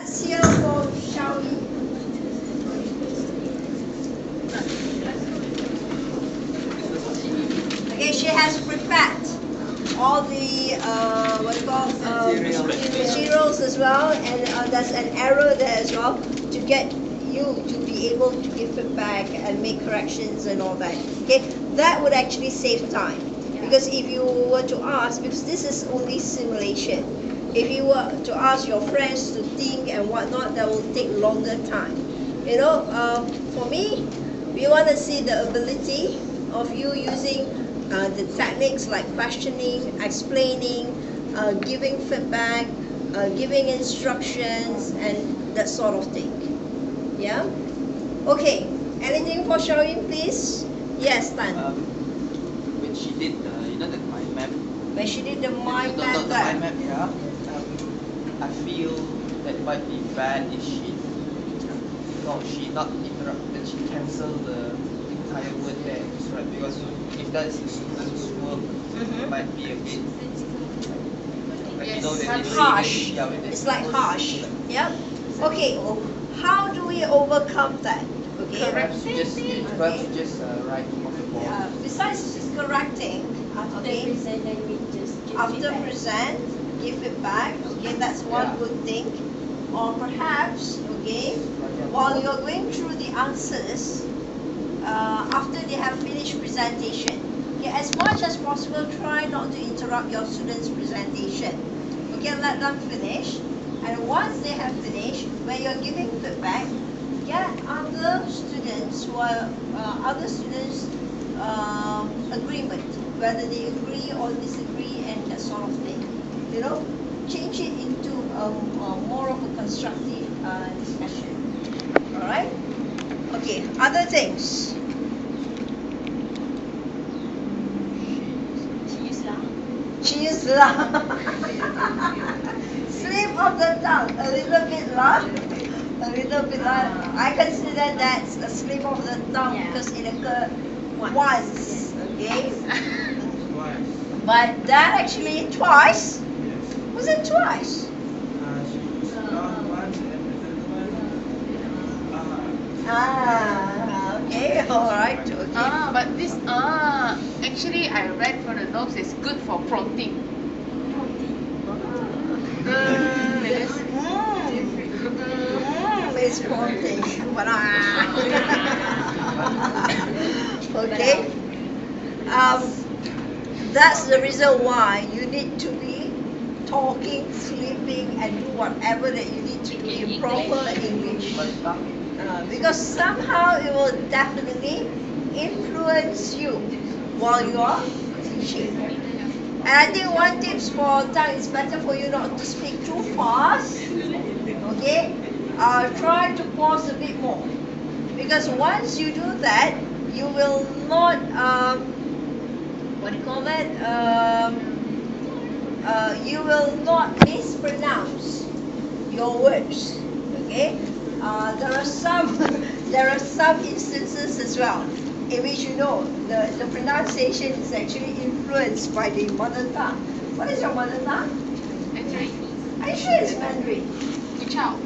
Let's hear from Xiaoyi. Okay, she has prepared all the what you call materials as well, and there's an arrow there as well to get you to be able to give feedback and make corrections and all that. Okay, that would actually save time, because if you were to ask, because this is only simulation, if you were to ask your friends to think and whatnot, that will take longer time. You know, for me, we want to see the ability of you using the techniques like questioning, explaining, giving feedback, giving instructions, and that sort of thing. Yeah? Okay. Anything for Xiaoyin, please? Yes, Tan. When she did, the mind map. When she did the mind map, The mind map, yeah. I feel that might be bad if she not interrupted. She cancelled the entire word there, right? Because if that's the student's work, it might be a bit. Harsh. It's like harsh. Yeah. Okay. How do we overcome that? Okay. Perhaps just write on the board. Besides just correcting, okay. After present, give feedback. Okay, that's one good thing. Or perhaps, okay, while you're going through the answers, after they have finished presentation, okay, as much as possible, try not to interrupt your students' presentation. Okay, let them finish. And once they have finished, when you're giving feedback, get other students agreement, whether they agree or disagree and that sort of thing. You know, change it into more of a constructive discussion. All right? Okay, other things. Cheese lah. Slip of the tongue, a little bit lah. A little bit lah. I consider that's a slip of the tongue because it occurred once. Okay? But that actually twice. Was it twice? Okay, alright. Okay. But this actually I read from the notes, it's good for prompting. It's prompting. Okay. That's the reason why you need to be talking, sleeping, and do whatever that you need to do in proper English. Because somehow it will definitely influence you while you are teaching. And I think one tip for tongue is better for you not to speak too fast. Okay? Try to pause a bit more. Because once you do that, you will not, you will not mispronounce your words. Okay? There are some instances as well in which the pronunciation is actually influenced by the mother tongue. What is your mother tongue? Mandarin. Are you sure it's Mandarin? Guchao.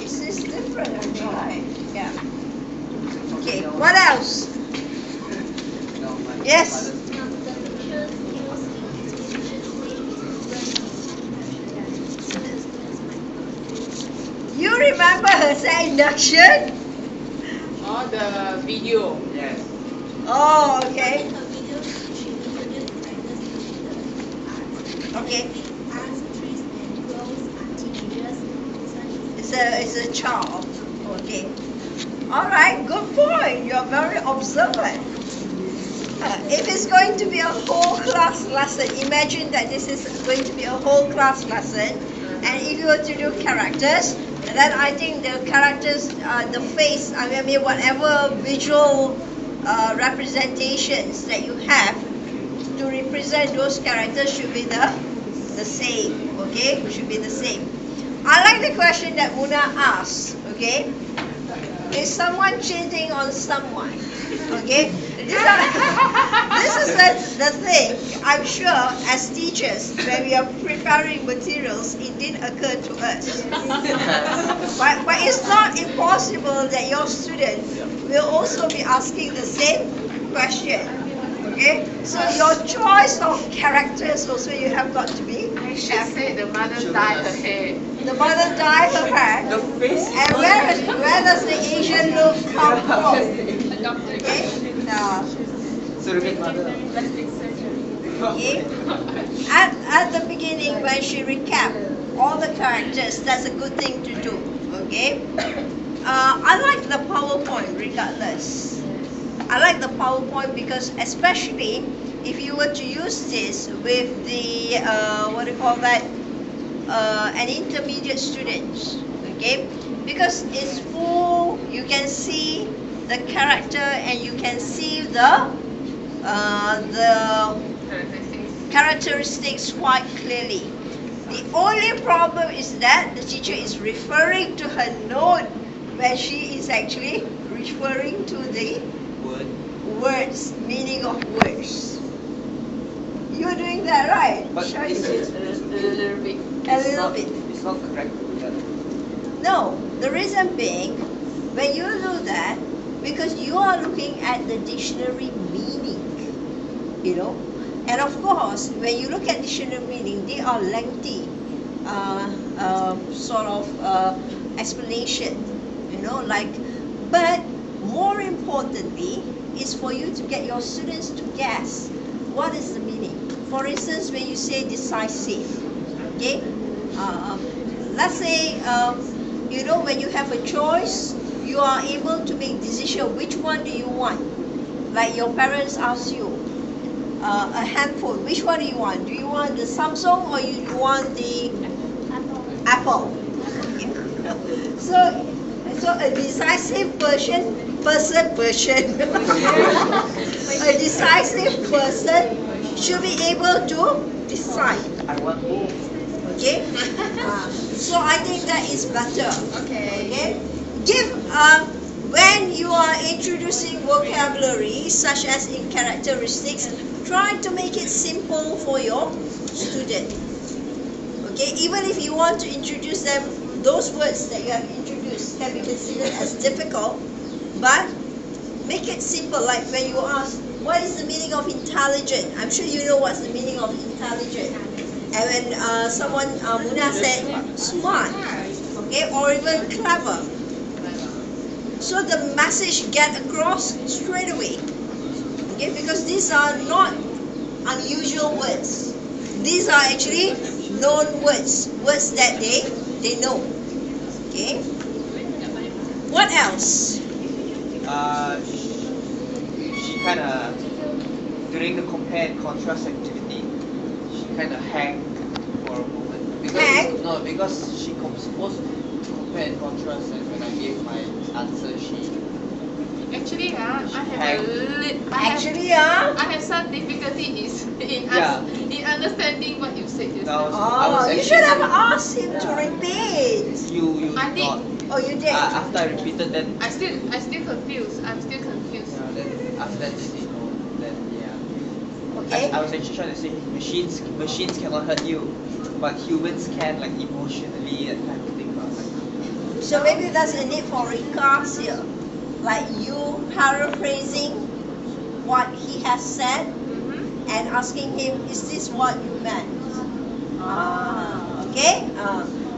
It's different, I think, right? Yeah. Okay, what else? Yes? You remember her say induction? Oh, the video. Yes. Oh, okay. Okay. It's a child. Okay. All right, good point. You're very observant. If it's going to be a whole class lesson, imagine that this is going to be a whole class lesson, and if you were to do characters, then I think the characters, the face, I mean whatever visual representations that you have to represent those characters should be the same, okay? Should be the same. I like the question that Muna asked, okay? Is someone cheating on someone? Okay? This is the thing. I'm sure as teachers, when we are preparing materials, it didn't occur to us. But it's not impossible that your student will also be asking the same question. Okay? So your choice of characters also you have got to be I should say the mother dyed her hair. the mother dyed her hair. The face. And where does the Asian look come from? Okay? Surrogate mother. Okay? At the beginning, when she recapped all the characters, that's a good thing to do. Okay? I like the PowerPoint regardless. I like the PowerPoint because especially if you were to use this with the, what do you call that, an intermediate students, okay? Because it's full, you can see the character and you can see the characteristics quite clearly. The only problem is that the teacher is referring to her note when she is actually referring to the words, meaning of words. You're doing that right? But Shall I it's say? A little bit. A little bit. It's not correct. No, the reason being, when you do that, because you are looking at the dictionary meaning, you know. And of course, when you look at dictionary meaning, they are lengthy sort of explanation, you know, like, but more importantly is for you to get your students to guess what is the meaning. For instance, when you say decisive, okay, let's say, you know, when you have a choice, you are able to make decision, which one do you want? Like your parents ask you, a handphone, which one do you want? Do you want the Samsung or you want the Apple? So a decisive person, a decisive person should be able to decide. I want both. Okay? So I think that is better. Okay? Give, when you are introducing vocabulary, such as in characteristics, try to make it simple for your student. Okay? Even if you want to introduce them, those words that you have introduced can be considered as difficult, but make it simple. Like when you ask, what is the meaning of intelligent? I'm sure you know what's the meaning of intelligent. And when someone, Muna said, smart, okay, or even clever. So the message get across straight away. Okay, because these are not unusual words. These are actually known words, words that they know. Okay. What else? She kind of, during the compare and contrast activity, she kind of hang for a moment. Because she supposed to compare and contrast, and when I gave my answer, she Actually, I have some difficulty in understanding what you said just now. Oh, you should have asked him to repeat. You I did. not. Oh, you did. After I repeated, then I'm still confused. I'm still confused. then after that they know. Then Okay. I was actually trying to say machines cannot hurt you, but humans can, like emotionally and kind of thing. So maybe there's a need for recast here. Like you paraphrasing what he has said and asking him, is this what you meant? Okay?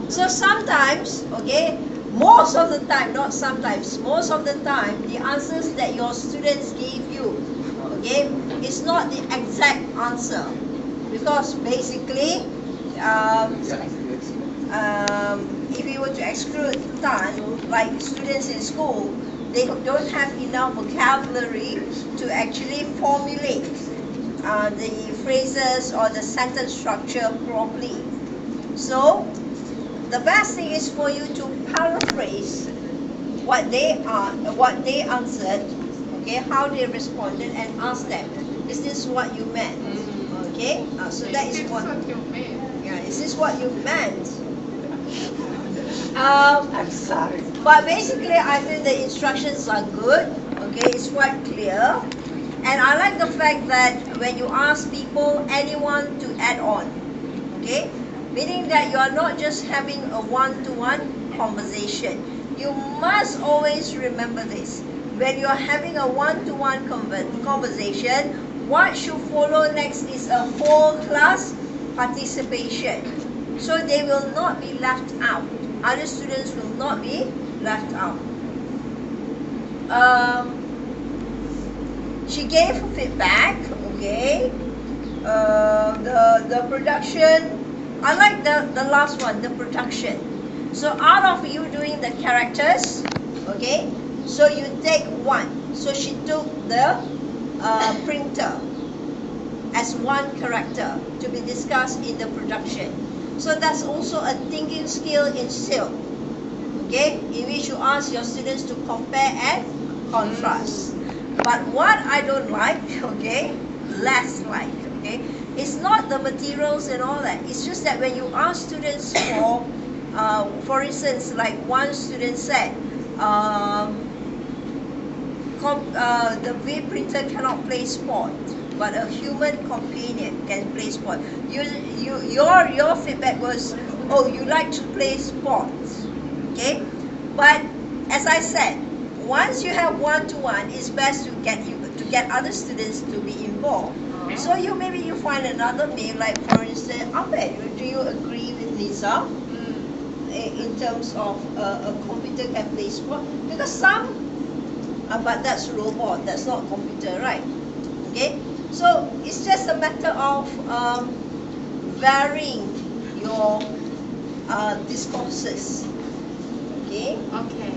So sometimes, okay, most of the time, not sometimes, most of the time, the answers that your students gave you, okay, is not the exact answer. Because basically, if you were to exclude Tan, like students in school, they don't have enough vocabulary to actually formulate the phrases or the sentence structure properly. So, the best thing is for you to paraphrase what they answered, okay, how they responded, and ask them, is this what you meant? Okay, so that is what you meant. Yeah, is this what you meant? I'm sorry. But basically, I feel the instructions are good. Okay, it's quite clear, And I like the fact that when you ask people, anyone to add on, okay? Meaning that you are not just having a one-to-one conversation. You must always remember this. When you are having a one-to-one conversation, what should follow next is a whole class participation. So they will not be left out. Other students will not be left out. She gave feedback, okay. The production, I like the last one, the production. So out of you doing the characters, okay, so you take one. So she took the printer as one character to be discussed in the production. So that's also a thinking skill instilled, okay, in which you ask your students to compare and contrast. But what I don't like, okay, less like, okay, it's not the materials and all that. It's just that when you ask students for instance, like one student said, the V printer cannot play sport, but a human companion can play sport. Your feedback was, oh, you like to play sports, okay? But as I said, once you have one-to-one, it's best to get other students to be involved. So maybe you find another male, like for instance, Ahmed, do you agree with Nisa in terms of a computer can play sport? Because some, but that's robot, that's not computer, right? Okay, so it's just a matter of varying your discourses. Okay. Okay.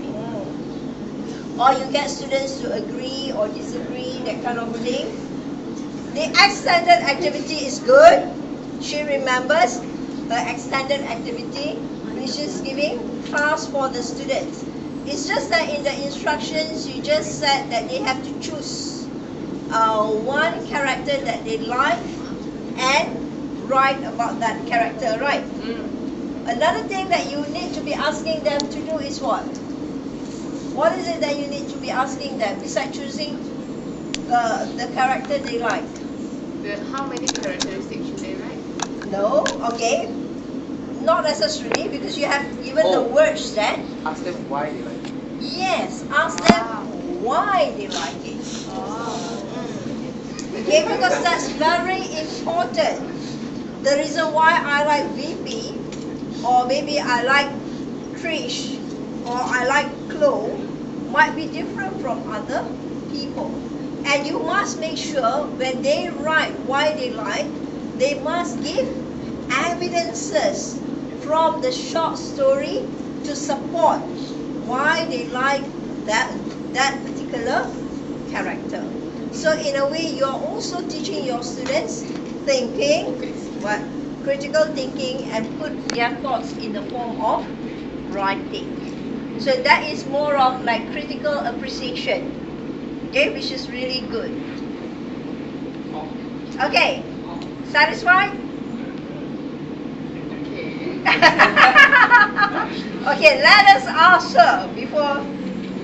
Or you get students to agree or disagree, that kind of thing. The extended activity is good. She remembers her extended activity, which is giving tasks for the students. It's just that in the instructions, you just said that they have to choose one character that they like and write about that character, right? Another thing that you need to be asking them to do is what? What is it that you need to be asking them besides choosing the character they like? How many characteristics should they write? No, okay. Not necessarily, because you have given the words then. Ask them why they like it. Yes, ask them why they like it. Okay, because that's very important. The reason why I like VP, or maybe I like Trish, or I like Chloe, might be different from other people. And you must make sure when they write why they like, they must give evidences from the short story to support why they like that particular character. So in a way, you're also teaching your students thinking, critical thinking, and put their thoughts in the form of writing. So that is more of like critical appreciation, okay, which is really good. Okay, satisfied? Okay, let us ask her before,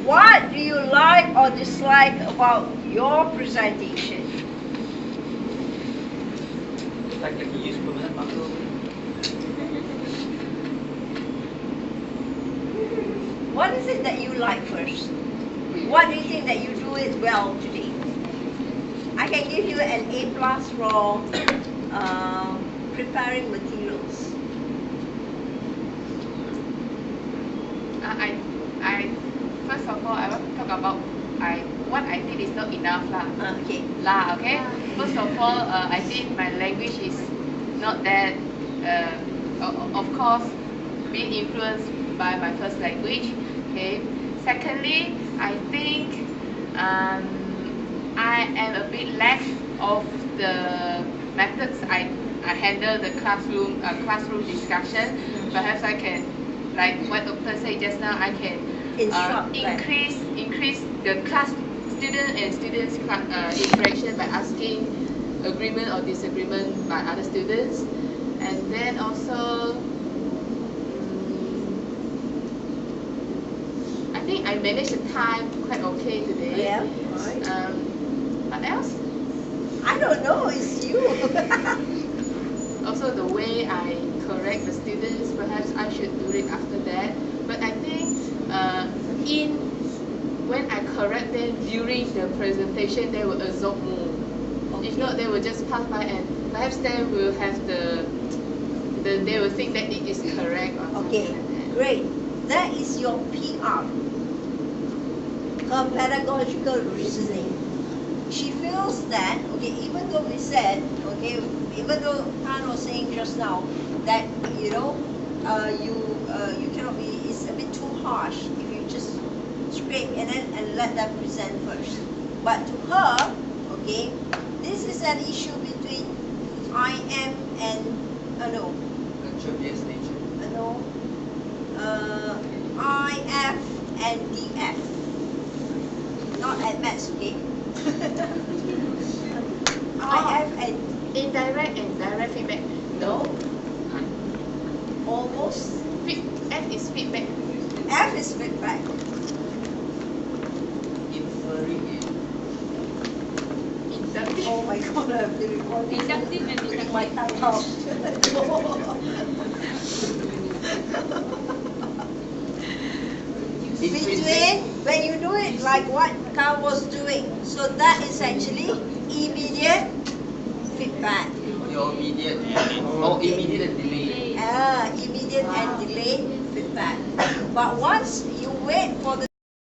what do you like or dislike about your presentation? Like you use permanent marker. What is it that you like first? What do you think that you do it well today? I can give you an A+ for preparing materials. I first of all, I want to talk about what I did is not enough Okay. Okay. First of all, I think my language is not that. Of course, being influenced by my first language. Okay. Secondly, I think I am a bit lack of the methods I handle the classroom discussion. Perhaps I can, like what Dr. said just now, I can increase the class student and students interaction by asking agreement or disagreement by other students, and then also I think I managed the time quite okay today. Yeah. What What else? I don't know, it's you. Also the way I correct the students, perhaps I should do it after that. But I think when I correct them during the presentation, they will absorb more. Okay. If not, they will just pass by and perhaps they will have they will think that it is correct or something Okay, like that. great. That is your PR. Her pedagogical reasoning. She feels that, okay, even though we said, okay, even though Tan was saying just now that, you know, you cannot be, it's a bit too harsh if you just scrape and let them present first. But to her, okay, this is an issue between IM and, no, IF and DF. Not at maths, okay? IF and Indirect and direct feedback. No. almost. F is feedback. F is feedback. Inferring it. Inductive. Oh my god, I've been recording. Inductive and With my deductive. tongue out. Between, when you do it like what Carl was doing, so that is actually immediate feedback. Your immediate, immediate and delayed. Immediate and delayed feedback. But once you wait for the